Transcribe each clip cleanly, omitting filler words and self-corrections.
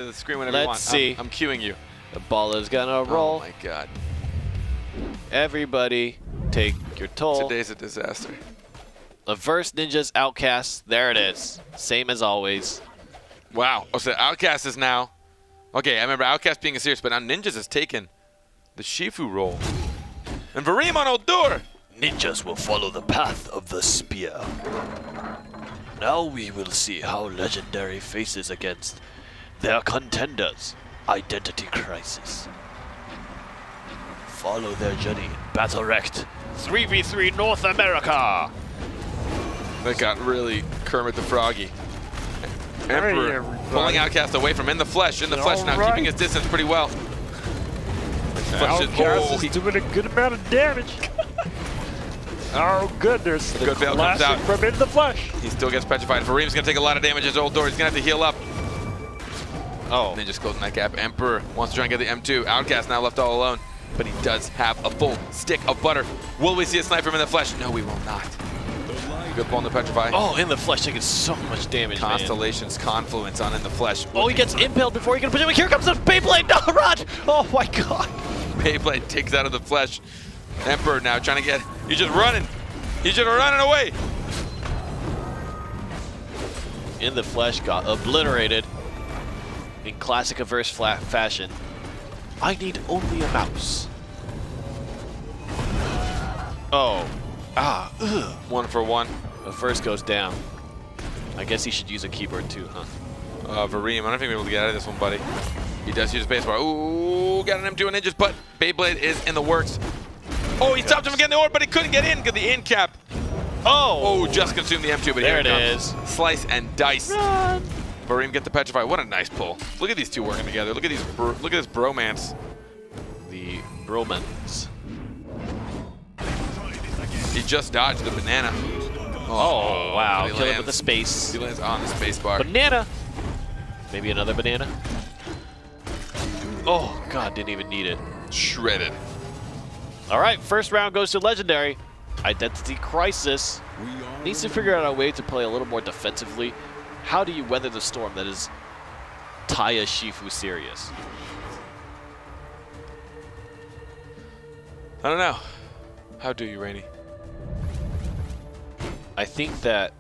to the screen whenever you want. Let's see. I'm cueing you. The ball is gonna roll. Oh my god. Everybody, take your toll. Today's a disaster. Averse Ninjas Outcast. There it is. Same as always. Wow. Oh, so Outcast is now. Okay, I remember Outcast being a serious, but now Ninjas has taken the Shifu role. And Vareem on Uldur. Ninjas will follow the path of the spear. Now we will see how Legendary faces against their contenders. Identity Crisis. Follow their journey in BattleRekt 3v3 North America. That got really Kermit the Froggy. Emperor pulling Outcast away from In the Flesh. In the Flesh now, keeping his distance pretty well. Outcast is doing a good amount of damage. Oh goodness, the good veil comes out from In the Flesh. He still gets petrified. Vareem's gonna take a lot of damage as Uldur. He's gonna have to heal up. Oh. Ninja's closing that gap. Emperor wants to try and get the M2. Outcast now left all alone, but he does have a full stick of butter. Will we see a snipe from In the Flesh? No, we will not. Good pull on the Petrify. Oh, In the Flesh taking so much damage, Constellation's Confluence on In the Flesh. Oh, he gets impaled before he can push him. Here comes the Beyblade. No, run! Oh my god. Beyblade takes out of the Flesh. Emperor now trying to get. He's just running. He's just running away. In the Flesh got obliterated in classic Averse fashion. I need only a mouse. Oh. Ah. Ugh. 1 for 1. Averse goes down. I guess he should use a keyboard too, huh? Vareem, I don't think we're able to get out of this one, buddy. He does use spacebar. Ooh, got an M2 and Ninjas, but Beyblade is in the works. Oh, he stopped him again in the orb, but he couldn't get in because the in cap. Oh, just consumed the M2, but there here it comes. is. Slice and dice. Run. Vareem get the Petrify. What a nice pull. Look at these two working together. Look at these. Look at this bromance. The bromance. He just dodged the banana. Oh, wow. He Kill him lands- with the space. He lands on the space bar. Banana. Maybe another banana. Oh, God, didn't even need it. Shredded. All right, first round goes to Legendary. Identity Crisis. Needs to figure out a way to play a little more defensively. How do you weather the storm that is Taya Shifu serious? I don't know. How do you, Rainey? I think that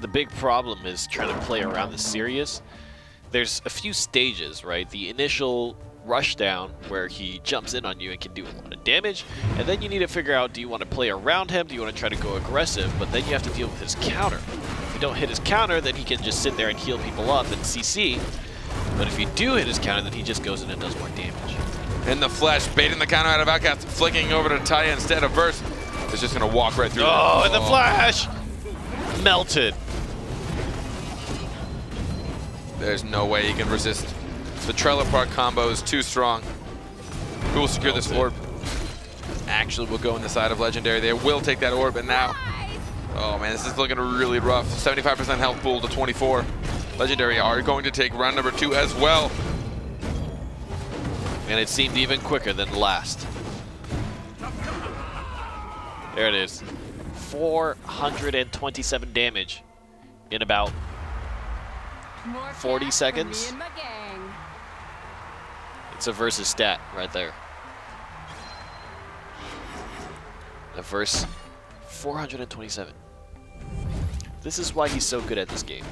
the big problem is trying to play around the serious. There's a few stages, right? The initial rush down where he jumps in on you and can do a lot of damage, and then you need to figure out, do you want to play around him, do you want to try to go aggressive, but then you have to deal with his counter. If you don't hit his counter, then he can just sit there and heal people up and CC, but if you do hit his counter, then he just goes in and does more damage. In the Flesh, baiting the counter out of Outcast, flicking over to Taya instead of Verse. It's just gonna walk right through. Oh, In the Flash! Melted. There's no way he can resist. The trailer park combo is too strong. Who will secure this orb? Actually will go in the side of Legendary. They will take that orb, and now, oh man, this is looking really rough. 75% health pool to 24. Legendary are going to take round number 2 as well. And it seemed even quicker than the last. There it is. 427 damage in about 40 seconds. It's a versus stat right there. A verse 427. This is why he's so good at this game.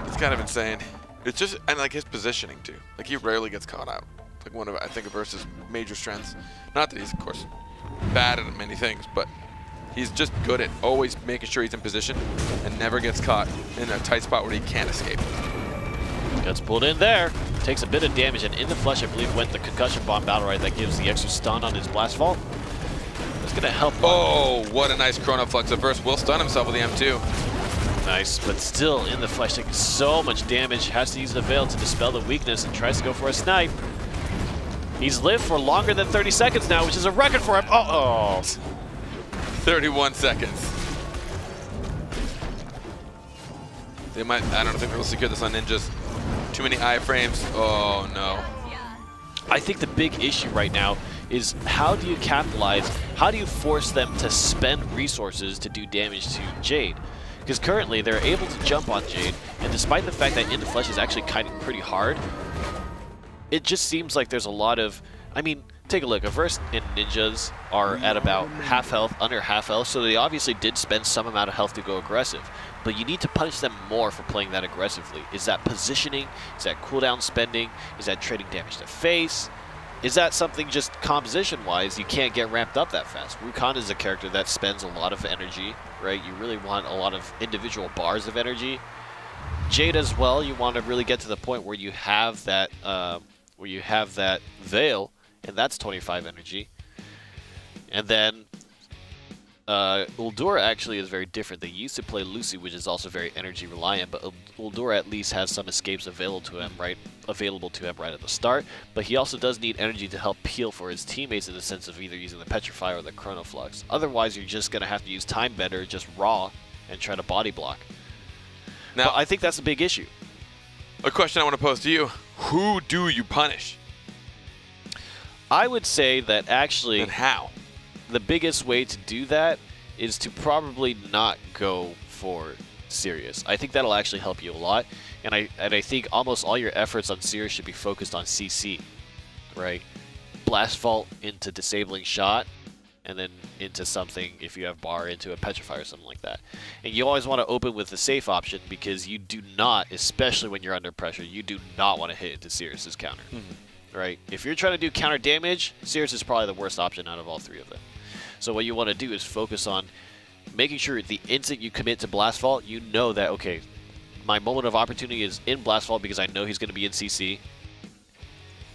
It's kind of insane. It's just, and like his positioning too. Like he rarely gets caught out. It's like one of, I think, Versus' major strengths. Not that he's, of course, bad at many things, but he's just good at always making sure he's in position and never gets caught in a tight spot where he can't escape. Gets pulled in there. Takes a bit of damage, and In the Flesh, I believe, went the concussion bomb BattleRekt that gives the extra stun on his blast vault. That's gonna help. Oh, what a nice chrono flux. The Verse will stun himself with the M2. Nice, but still In the Flesh taking so much damage. Has to use the veil to dispel the weakness and tries to go for a snipe. He's lived for longer than 30 seconds now, which is a record for him. Uh-oh. 31 seconds. They might, I don't think they'll secure this on Ninjas. Too many iframes. Oh no. I think the big issue right now is how do you capitalize, how do you force them to spend resources to do damage to Jade? Because currently they're able to jump on Jade, and despite the fact that In the Flesh is actually kind of pretty hard, it just seems like there's a lot of, I mean, take a look. Averse and Ninjas are at about half health, under half health, so they obviously did spend some amount of health to go aggressive. But you need to punish them more for playing that aggressively. Is that positioning? Is that cooldown spending? Is that trading damage to face? Is that something just composition-wise you can't get ramped up that fast? Wukong is a character that spends a lot of energy, right? You really want a lot of individual bars of energy. Jade as well, you want to really get to the point where you have that veil, and that's 25 energy. And then Uldura actually is very different. They used to play Lucy, which is also very energy reliant, but Uldura at least has some escapes available to him right at the start. But he also does need energy to help peel for his teammates in the sense of either using the Petrify or the Chrono Flux. Otherwise, you're just gonna have to use Time Bender just raw and try to body block. Now, but I think that's a big issue. A question I want to pose to you: who do you punish? I would say that actually, and how? The biggest way to do that is to probably not go for Sirius. I think that'll actually help you a lot, and I think almost all your efforts on Sirius should be focused on CC, right? Blast Vault into disabling shot, and then into something, if you have bar, into a Petrify or something like that. And you always want to open with the safe option, because you do not, especially when you're under pressure, you do not want to hit into Sirius's counter. Right? If you're trying to do counter damage, Sirius is probably the worst option out of all three of them. So what you want to do is focus on making sure the instant you commit to Blast Vault, you know that, okay, my moment of opportunity is in Blast Vault because I know he's going to be in CC,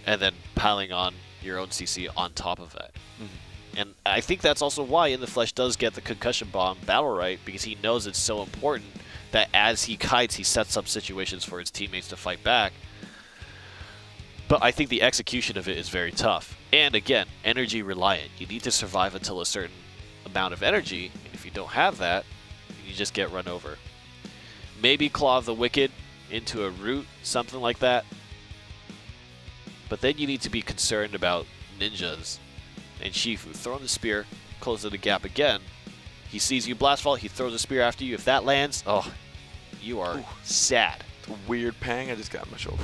and then piling on your own CC on top of that. And I think that's also why In the Flesh does get the Concussion Bomb BattleRekt, because he knows it's so important that as he kites, he sets up situations for his teammates to fight back. But I think the execution of it is very tough. And again, energy reliant. You need to survive until a certain amount of energy, and if you don't have that, you just get run over. Maybe Claw of the Wicked into a root, something like that. But then you need to be concerned about Ninjas and Shifu. Throwing the spear, closing the gap again. He sees you Blast Vault, he throws a spear after you. If that lands, oh, you are sad. It's a weird pang I just got on my shoulder.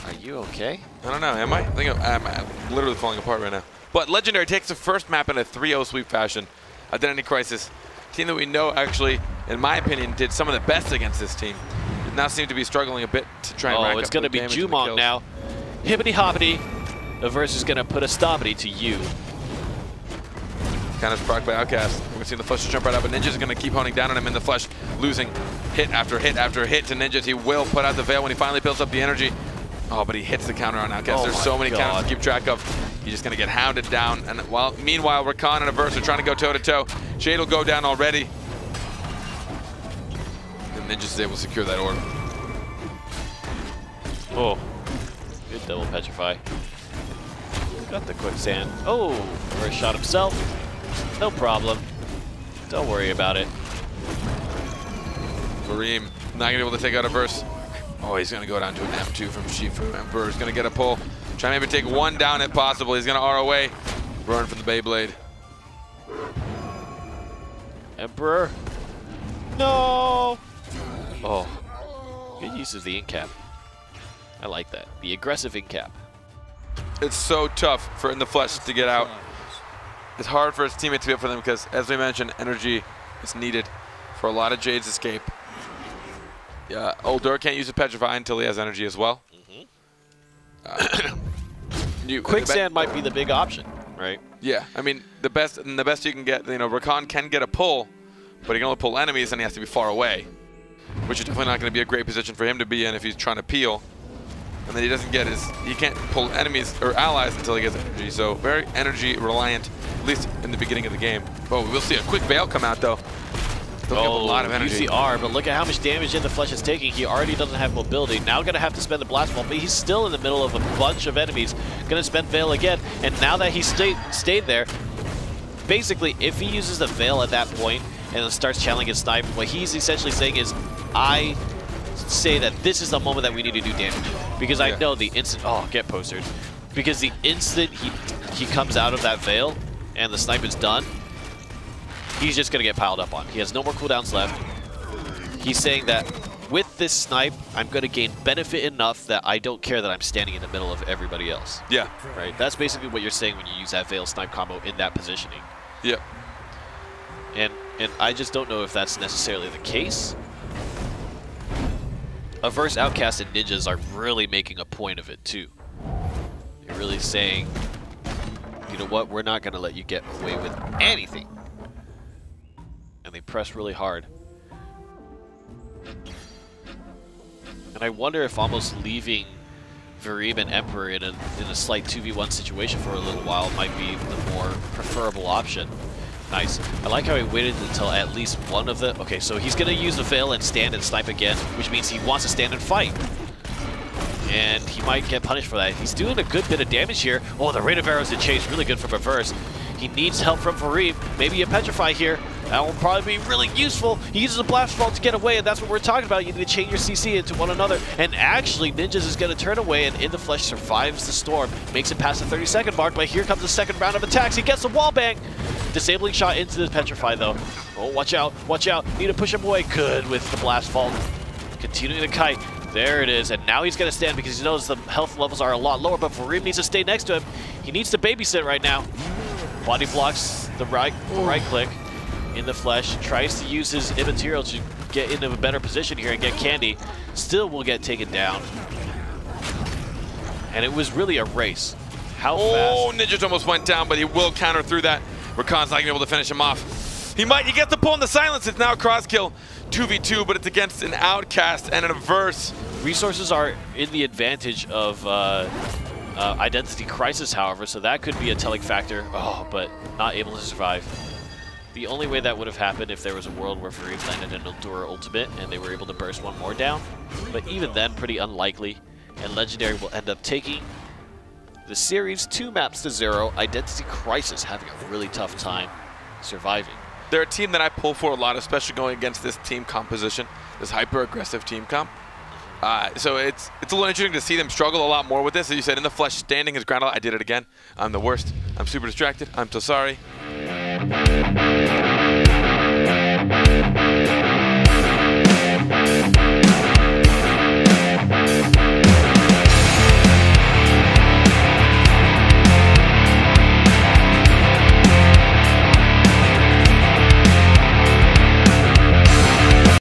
Are you okay? I don't know, am I? I think I'm literally falling apart right now. But Legendary takes the first map in a 3-0 sweep fashion. Identity Crisis, team that we know actually, in my opinion, did some of the best against this team. It now seems to be struggling a bit to try and rack up it's going to be damage Jumong now. Hippity hoppity. Averse is going to put a stoppity to you. Kind of sparked by Outcast. We're seeing the Flesh jump right up, but Ninja's going to keep honing down on him. In the Flesh, losing hit after hit after hit to Ninjas. He will put out the Veil when he finally builds up the energy. Oh, but he hits the counter on Outcast. There's so many counters to keep track of. He's just going to get hounded down. And meanwhile, Rakan and Averse are trying to go toe-to-toe. Jade will go down already. And Ninjas is able to secure that orb. Oh, good double Petrify. Got the quicksand. Oh, Averse shot himself. No problem. Don't worry about it. Kareem not going to be able to take out Averse. Oh, he's going to go down to an M2 from Shifu. Emperor's going to get a pull. Try maybe take one down if possible. He's going to ROA. Run from the Beyblade. Emperor. No! Oh. Good use of the incap. I like that. The aggressive incap. It's so tough for In the Flesh to get out. It's hard for his teammates to be up for them because, as we mentioned, energy is needed for a lot of Jade's escape. Uldura can't use a Petrify until he has energy as well. Quicksand might be the big option, right? Yeah, I mean, the best you can get, Rakan can get a pull, but he can only pull enemies and he has to be far away, which is definitely not going to be a great position for him to be in if he's trying to peel. And then he can't pull enemies or allies until he gets energy, so very energy reliant, at least in the beginning of the game. Oh, we'll see a quick Veil come out though. A lot of energy. Use the R, but look at how much damage In the Flesh is taking. He already doesn't have mobility. Now going to have to spend the Blast Vault, but he's still in the middle of a bunch of enemies. Going to spend Veil again, and now that he stayed there, basically, if he uses the Veil at that point and then starts channeling his snipe, what he's essentially saying is, I say that this is the moment that we need to do damage. Because I know the instant, get postered. Because the instant he comes out of that Veil and the snipe is done, he's just going to get piled up on. He has no more cooldowns left. He's saying that with this snipe, I'm going to gain benefit enough that I don't care that I'm standing in the middle of everybody else. Yeah. Right? That's basically what you're saying when you use that Veil snipe combo in that positioning. Yep. And I just don't know if that's necessarily the case. Averse Outcast and Ninjas are really making a point of it too. They're really saying, you know what, we're not going to let you get away with anything. And they press really hard. And I wonder if almost leaving Vareem and Emperor in a slight 2v1 situation for a little while might be the more preferable option. Nice. I like how he waited until at least one of the... Okay, so he's going to use the Veil and stand and snipe again, which means he wants to stand and fight. And he might get punished for that. He's doing a good bit of damage here. Oh, the rate of arrows in chase, really good from Reverse. He needs help from Vareem. Maybe a Petrify here. That will probably be really useful. He uses a Blast Fall to get away, and that's what we're talking about. You need to chain your CC into one another. And actually, Ninjas is going to turn away, and In the Flesh survives the storm. Makes it past the 30-second mark, but here comes the second round of attacks. He gets the wall bang. Disabling shot into the Petrify, though. Oh, watch out, watch out. Need to push him away. Good with the Blast Fall. Continuing to kite. There it is, and now he's going to stand because he knows the health levels are a lot lower, but Vareem needs to stay next to him. He needs to babysit right now. Body blocks the right click. In the Flesh, tries to use his immaterial to get into a better position here and get Candy. Still will get taken down. And it was really a race. How fast? Oh, Ninjas almost went down, but he will counter through that. Rakan's not going to be able to finish him off. He gets the pull in the silence. It's now a cross kill. 2v2, but it's against an Outcast and an Averse. Resources are in the advantage of Identity Crisis, however, so that could be a telling factor. Oh, but not able to survive. The only way that would have happened if there was a world where Vareem landed an Endura ultimate and they were able to burst one more down. But even then, pretty unlikely. And Legendary will end up taking the series 2 maps to 0. Identity Crisis having a really tough time surviving. They're a team that I pull for a lot, especially going against this team composition, this hyper-aggressive team comp. So it's a little interesting to see them struggle a lot more with this. As you said, In the Flesh, standing his ground. I did it again. I'm the worst. I'm super distracted. I'm so sorry.